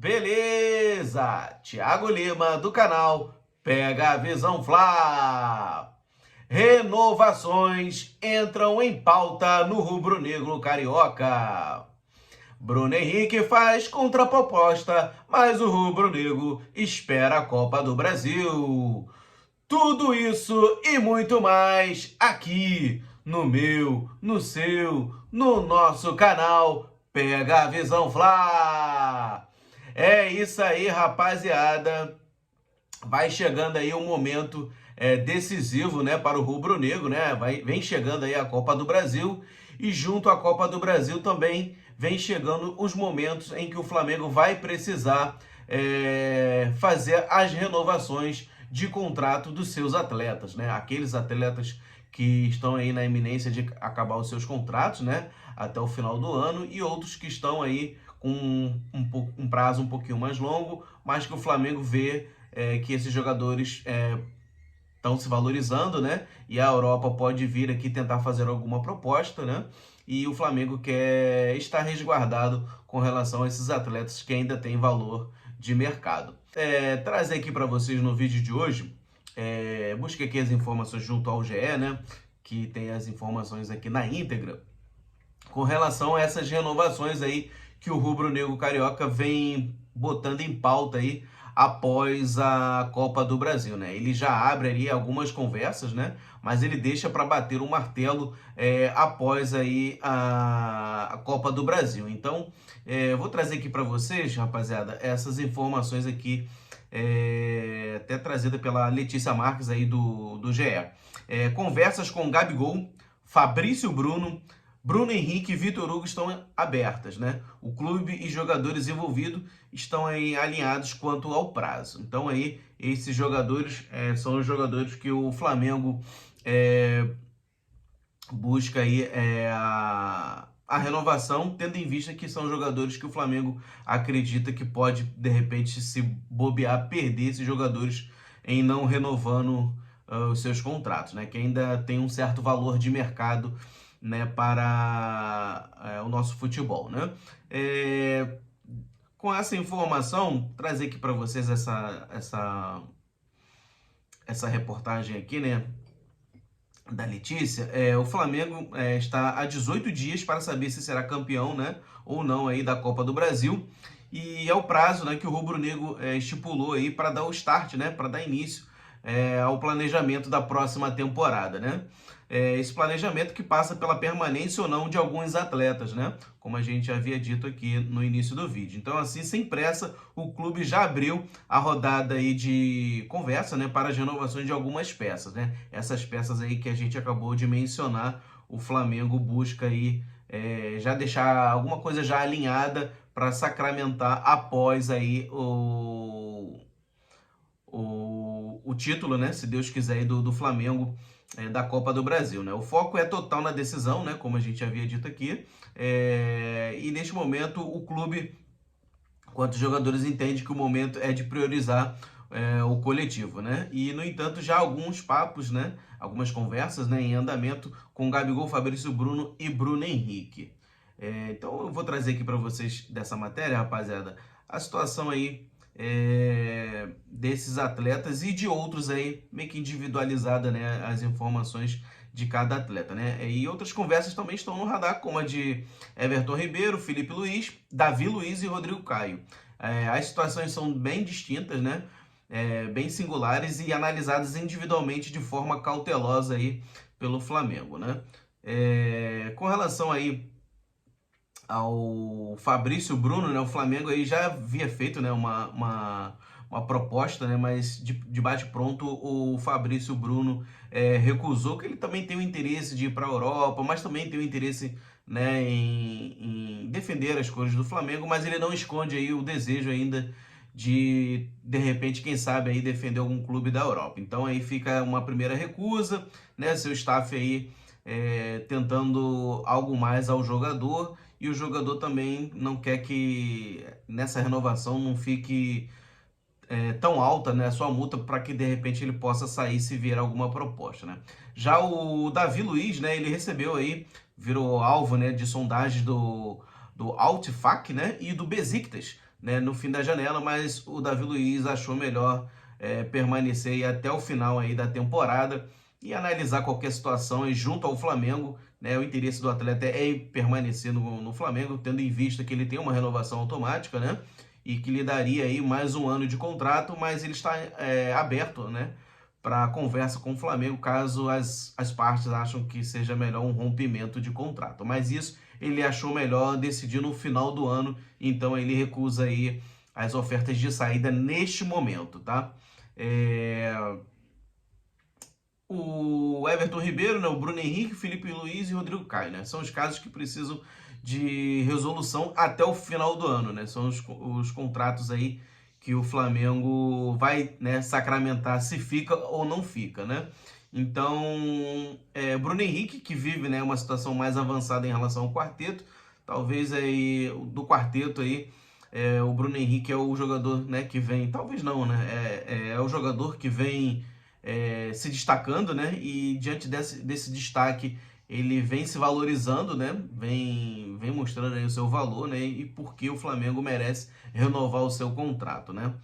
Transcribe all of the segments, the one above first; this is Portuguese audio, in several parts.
Beleza! Thiago Lima, do canal Pega a Visão Fla. Renovações entram em pauta no rubro-negro carioca. Bruno Henrique faz contraproposta, mas o rubro-negro espera a Copa do Brasil. Tudo isso e muito mais aqui no meu, no seu, no nosso canal Pega a Visão Fla. É isso aí, rapaziada. Vai chegando aí um momento decisivo, né, para o rubro-negro, né? Vem chegando aí a Copa do Brasil e junto à Copa do Brasil também vem chegando os momentos em que o Flamengo vai precisar fazer as renovações de contrato dos seus atletas, né? Aqueles atletas que estão aí na iminência de acabar os seus contratos, né, até o final do ano, e outros que estão aí com um prazo um pouquinho mais longo, mas que o Flamengo vê que esses jogadores estão se valorizando, né? E a Europa pode vir aqui tentar fazer alguma proposta, né? E o Flamengo quer estar resguardado com relação a esses atletas que ainda têm valor de mercado. Trazer aqui para vocês no vídeo de hoje, busquei aqui as informações junto ao GE, né? Que tem as informações aqui na íntegra, com relação a essas renovações aí que o rubro-negro carioca vem botando em pauta aí após a Copa do Brasil, né? Ele já abre ali algumas conversas, né? Mas ele deixa para bater um martelo após aí a Copa do Brasil. Então, vou trazer aqui para vocês, rapaziada, essas informações aqui, até trazida pela Letícia Marques aí do GE. Conversas com Gabigol, Fabrício Bruno Henrique e Vitor Hugo estão abertas, né? O clube e jogadores envolvidos estão aí alinhados quanto ao prazo. Então aí esses jogadores são os jogadores que o Flamengo busca aí a renovação, tendo em vista que são jogadores que o Flamengo acredita que pode, de repente, se bobear, perder esses jogadores em não renovando os seus contratos, né? Que ainda tem um certo valor de mercado, né, para o nosso futebol, né? Com essa informação, trazer aqui para vocês essa reportagem aqui, né, da Letícia. O Flamengo está há 18 dias para saber se será campeão, né, ou não aí da Copa do Brasil, e é o prazo, né, que o rubro-negro estipulou aí para dar o start, né, para dar início ao planejamento da próxima temporada, né? Esse planejamento que passa pela permanência ou não de alguns atletas, né? Como a gente havia dito aqui no início do vídeo. Então, assim, sem pressa, o clube já abriu a rodada aí de conversa, né, para as renovações de algumas peças, né? Essas peças aí que a gente acabou de mencionar, o Flamengo busca aí já deixar alguma coisa já alinhada para sacramentar após aí o título, né, se Deus quiser, do Flamengo da Copa do Brasil, né? O foco é total na decisão, né, como a gente havia dito aqui, e neste momento o clube, quanto os jogadores, entende que o momento é de priorizar o coletivo, né? E, no entanto, já alguns papos, né, algumas conversas, né, em andamento com Gabigol, Fabrício Bruno e Bruno Henrique. Então eu vou trazer aqui para vocês dessa matéria, rapaziada, a situação aí desses atletas e de outros aí, meio que individualizada, né, as informações de cada atleta, né? E outras conversas também estão no radar, como a de Everton Ribeiro, Felipe Luiz, Davi Luiz e Rodrigo Caio. As situações são bem distintas, né? Bem singulares e analisadas individualmente de forma cautelosa aí pelo Flamengo, né? Com relação aí ao Fabrício Bruno, né, o Flamengo aí já havia feito, né, uma proposta, né, mas de bate-pronto o Fabrício Bruno recusou, que ele também tem o interesse de ir para a Europa, mas também tem o interesse, né, em defender as cores do Flamengo, mas ele não esconde aí o desejo ainda de repente, quem sabe aí defender algum clube da Europa. Então aí fica uma primeira recusa, né, seu staff aí tentando algo mais ao jogador, e o jogador também não quer que nessa renovação não fique tão alta, né, a sua multa, para que de repente ele possa sair se vier alguma proposta, né? Já o Davi Luiz, né, ele recebeu aí, virou alvo, né, de sondagens do Altifac, né, e do Besiktas, né, no fim da janela, mas o Davi Luiz achou melhor permanecer aí até o final aí da temporada e analisar qualquer situação aí junto ao Flamengo, né? O interesse do atleta é permanecer no Flamengo, tendo em vista que ele tem uma renovação automática, né? E que lhe daria aí mais um ano de contrato, mas ele está aberto, né, para conversa com o Flamengo, caso as partes acham que seja melhor um rompimento de contrato. Mas isso ele achou melhor decidir no final do ano, então ele recusa aí as ofertas de saída neste momento, tá? O Everton Ribeiro, né, o Bruno Henrique, Felipe Luiz e Rodrigo Caio, né? São os casos que precisam de resolução até o final do ano, né? São os contratos aí que o Flamengo vai, né, sacramentar se fica ou não fica, né? Então, Bruno Henrique, que vive, né, uma situação mais avançada em relação ao quarteto, talvez aí do quarteto aí, o Bruno Henrique é o jogador, né, que vem, talvez não, né? É o jogador que vem se destacando, né? E diante desse destaque, ele vem se valorizando, né? Vem mostrando aí o seu valor, né? E por que o Flamengo merece renovar o seu contrato, né?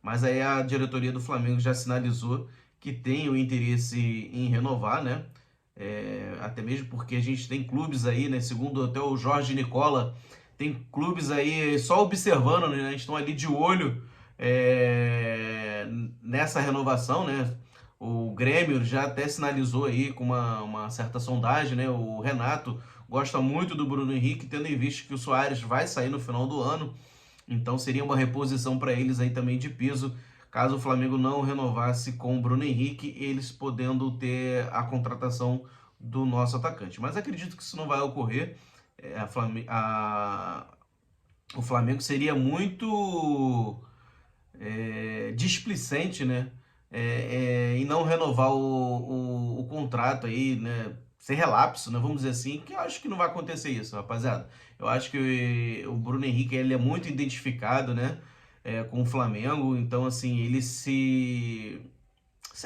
Mas aí a diretoria do Flamengo já sinalizou que tem o interesse em renovar, né? Até mesmo porque a gente tem clubes aí, né? Segundo até o Jorge Nicola, tem clubes aí só observando, né? Estão ali de olho nessa renovação, né? O Grêmio já até sinalizou aí com uma certa sondagem, né? O Renato gosta muito do Bruno Henrique, tendo em vista que o Suárez vai sair no final do ano. Então seria uma reposição para eles aí também de peso, caso o Flamengo não renovasse com o Bruno Henrique, eles podendo ter a contratação do nosso atacante. Mas acredito que isso não vai ocorrer. O Flamengo seria muito displicente, né? E não renovar o contrato aí, né? Ser relapso, né? Vamos dizer assim, que eu acho que não vai acontecer isso, rapaziada. Eu acho que o Bruno Henrique ele é muito identificado, né? Com o Flamengo, então assim, ele se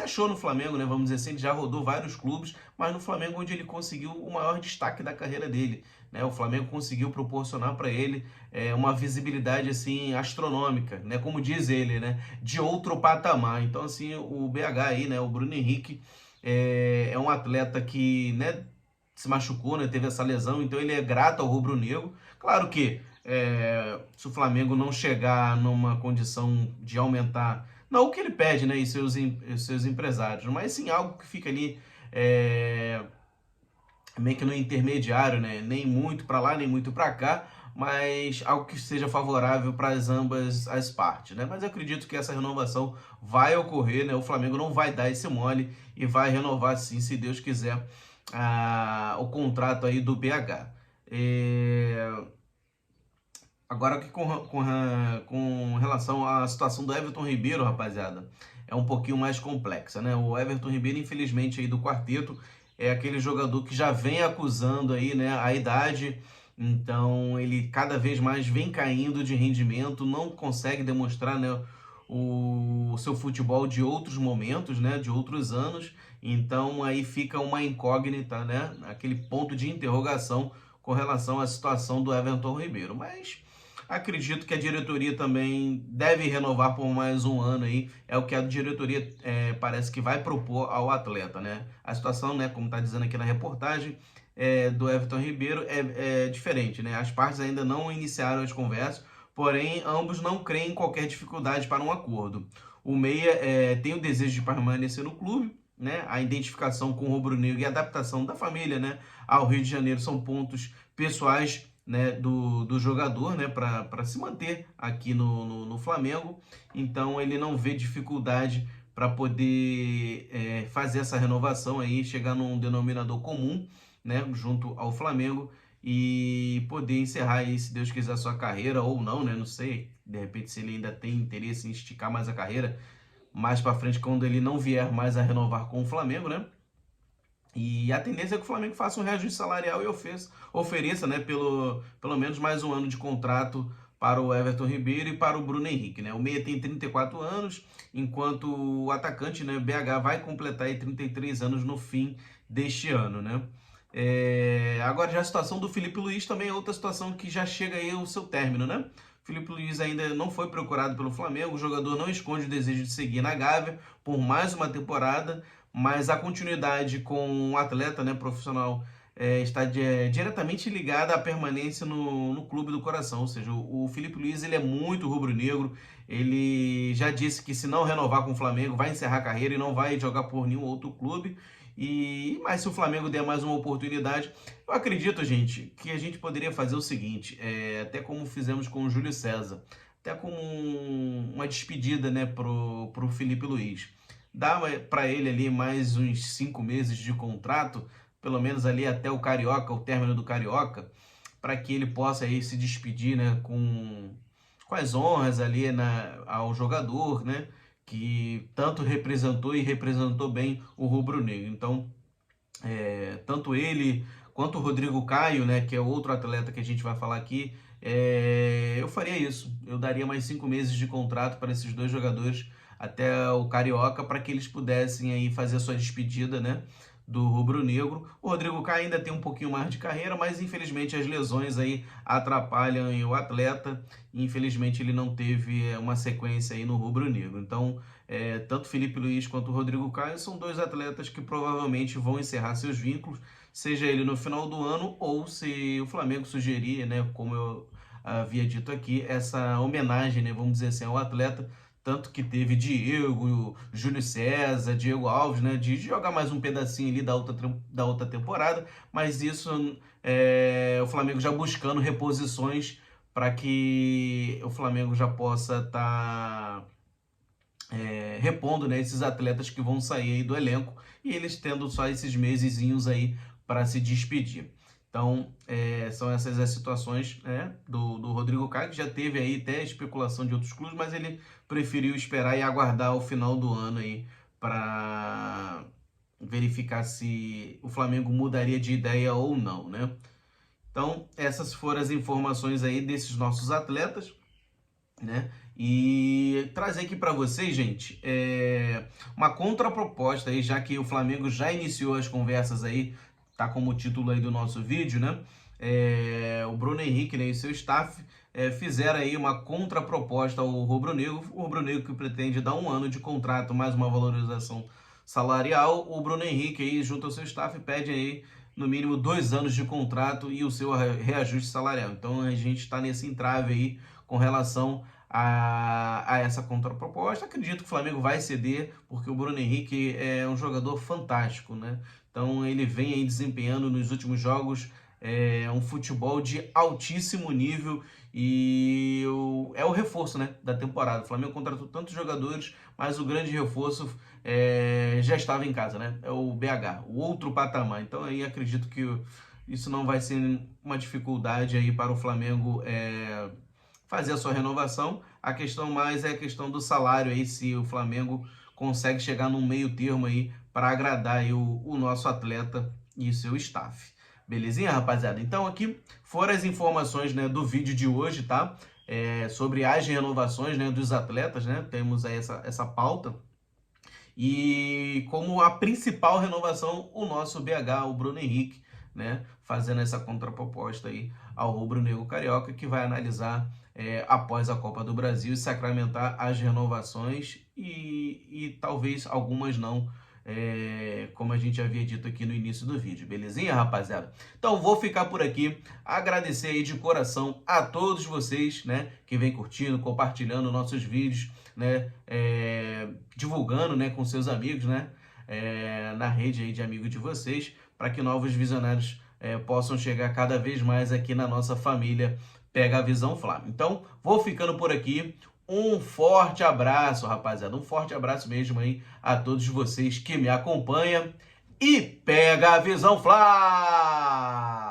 achou no Flamengo, né? Vamos dizer assim, ele já rodou vários clubes, mas no Flamengo onde ele conseguiu o maior destaque da carreira dele, né? O Flamengo conseguiu proporcionar para ele uma visibilidade assim astronômica, né? Como diz ele, né? De outro patamar. Então assim, o BH aí, né? O Bruno Henrique é um atleta que, né? Se machucou, né? Teve essa lesão, então ele é grato ao rubro-negro. Claro que se o Flamengo não chegar numa condição de aumentar não o que ele pede, né, e seus empresários, mas sim algo que fica ali meio que no intermediário, né, nem muito para lá, nem muito para cá, mas algo que seja favorável para ambas as partes, né? Mas eu acredito que essa renovação vai ocorrer, né? O Flamengo não vai dar esse mole e vai renovar sim, se Deus quiser, o contrato aí do BH. Agora que com relação à situação do Everton Ribeiro, rapaziada, é um pouquinho mais complexa, né? O Everton Ribeiro, infelizmente, aí do quarteto, é aquele jogador que já vem acusando aí, né, a idade, então ele cada vez mais vem caindo de rendimento, não consegue demonstrar, né, o seu futebol de outros momentos, né, de outros anos, então aí fica uma incógnita, né, aquele ponto de interrogação com relação à situação do Everton Ribeiro, mas acredito que a diretoria também deve renovar por mais um ano aí. É o que a diretoria parece que vai propor ao atleta, né? A situação, né, como está dizendo aqui na reportagem, do Everton Ribeiro é diferente, né? As partes ainda não iniciaram as conversas, porém ambos não creem em qualquer dificuldade para um acordo. O Meia tem o desejo de permanecer no clube, né? A identificação com o rubro-negro e a adaptação da família, né, ao Rio de Janeiro são pontos pessoais, né, do jogador, né, para se manter aqui no Flamengo. Então ele não vê dificuldade para poder fazer essa renovação aí, chegar num denominador comum, né, junto ao Flamengo e poder encerrar aí, se Deus quiser, a sua carreira ou não, né, não sei, de repente se ele ainda tem interesse em esticar mais a carreira, mais para frente quando ele não vier mais a renovar com o Flamengo, né? E a tendência é que o Flamengo faça um reajuste salarial e ofereça, né, pelo menos mais um ano de contrato para o Everton Ribeiro e para o Bruno Henrique, né? O meia tem 34 anos, enquanto o atacante, né, BH, vai completar aí 33 anos no fim deste ano, né? Agora já a situação do Felipe Luiz também é outra situação que já chega aí ao seu término, né? Filipe Luís ainda não foi procurado pelo Flamengo, o jogador não esconde o desejo de seguir na Gávea por mais uma temporada, mas a continuidade com o atleta, né, profissional está diretamente ligada à permanência no clube do coração. Ou seja, o Filipe Luís ele é muito rubro-negro, ele já disse que se não renovar com o Flamengo vai encerrar a carreira e não vai jogar por nenhum outro clube. Mas se o Flamengo der mais uma oportunidade, eu acredito, gente, que a gente poderia fazer o seguinte, até como fizemos com o Júlio César, até como uma despedida, né, pro Filipe Luís. Dá para ele ali mais uns 5 meses de contrato, pelo menos ali até o Carioca, o término do Carioca, para que ele possa aí se despedir, né, com as honras ali ao jogador, né, que tanto representou e representou bem o rubro-negro. Então, tanto ele quanto o Rodrigo Caio, né, que é outro atleta que a gente vai falar aqui, eu faria isso. Eu daria mais 5 meses de contrato para esses dois jogadores até o Carioca, para que eles pudessem aí fazer a sua despedida, né, do rubro-negro. O Rodrigo Caio ainda tem um pouquinho mais de carreira, mas infelizmente as lesões aí atrapalham o atleta. Infelizmente ele não teve uma sequência aí no rubro-negro. Então, tanto Filipe Luís quanto o Rodrigo Caio são dois atletas que provavelmente vão encerrar seus vínculos, seja ele no final do ano ou se o Flamengo sugerir, né, como eu havia dito aqui, essa homenagem, né, vamos dizer assim, ao atleta. Tanto que teve Diego, Júlio César, Diego Alves, né? De jogar mais um pedacinho ali da outra temporada. Mas isso o Flamengo já buscando reposições para que o Flamengo já possa estar repondo, né, esses atletas que vão sair aí do elenco. E eles tendo só esses mesezinhos aí para se despedir. Então, são essas as situações, né, do Rodrigo Caio, que já teve aí até especulação de outros clubes, mas ele preferiu esperar e aguardar o final do ano aí para verificar se o Flamengo mudaria de ideia ou não, né? Então, essas foram as informações aí desses nossos atletas, né? E trazer aqui para vocês, gente, uma contraproposta aí, já que o Flamengo já iniciou as conversas aí, tá como o título aí do nosso vídeo, né? O Bruno Henrique, né, e seu staff fizeram aí uma contraproposta ao rubro-negro, o rubro-negro que pretende dar 1 ano de contrato, mais uma valorização salarial. O Bruno Henrique aí, junto ao seu staff, pede aí no mínimo 2 anos de contrato e o seu reajuste salarial. Então a gente está nesse entrave aí com relação a essa contraproposta. Acredito que o Flamengo vai ceder, porque o Bruno Henrique é um jogador fantástico, né? Então ele vem aí desempenhando nos últimos jogos um futebol de altíssimo nível e é o reforço, né, da temporada. O Flamengo contratou tantos jogadores, mas o grande reforço já estava em casa, né? É o BH, o outro patamar. Então aí acredito que isso não vai ser uma dificuldade aí para o Flamengo fazer a sua renovação. A questão mais é a questão do salário aí, se o Flamengo consegue chegar num meio termo aí para agradar aí o nosso atleta e o seu staff. Belezinha, rapaziada? Então aqui foram as informações, né, do vídeo de hoje, tá? Sobre as renovações, né, dos atletas, né? Temos aí essa pauta. E como a principal renovação, o nosso BH, o Bruno Henrique, né, fazendo essa contraproposta aí ao rubro-negro carioca, que vai analisar após a Copa do Brasil e sacramentar as renovações e talvez algumas não, como a gente havia dito aqui no início do vídeo, belezinha, rapaziada? Então vou ficar por aqui, agradecer aí de coração a todos vocês, né, que vem curtindo, compartilhando nossos vídeos, né, divulgando, né, com seus amigos, né, na rede aí de amigos de vocês, para que novos visionários possam chegar cada vez mais aqui na nossa família Pega a Visão Fla. Então, vou ficando por aqui. Um forte abraço, rapaziada. Um forte abraço mesmo aí a todos vocês que me acompanham. E Pega a Visão Fla!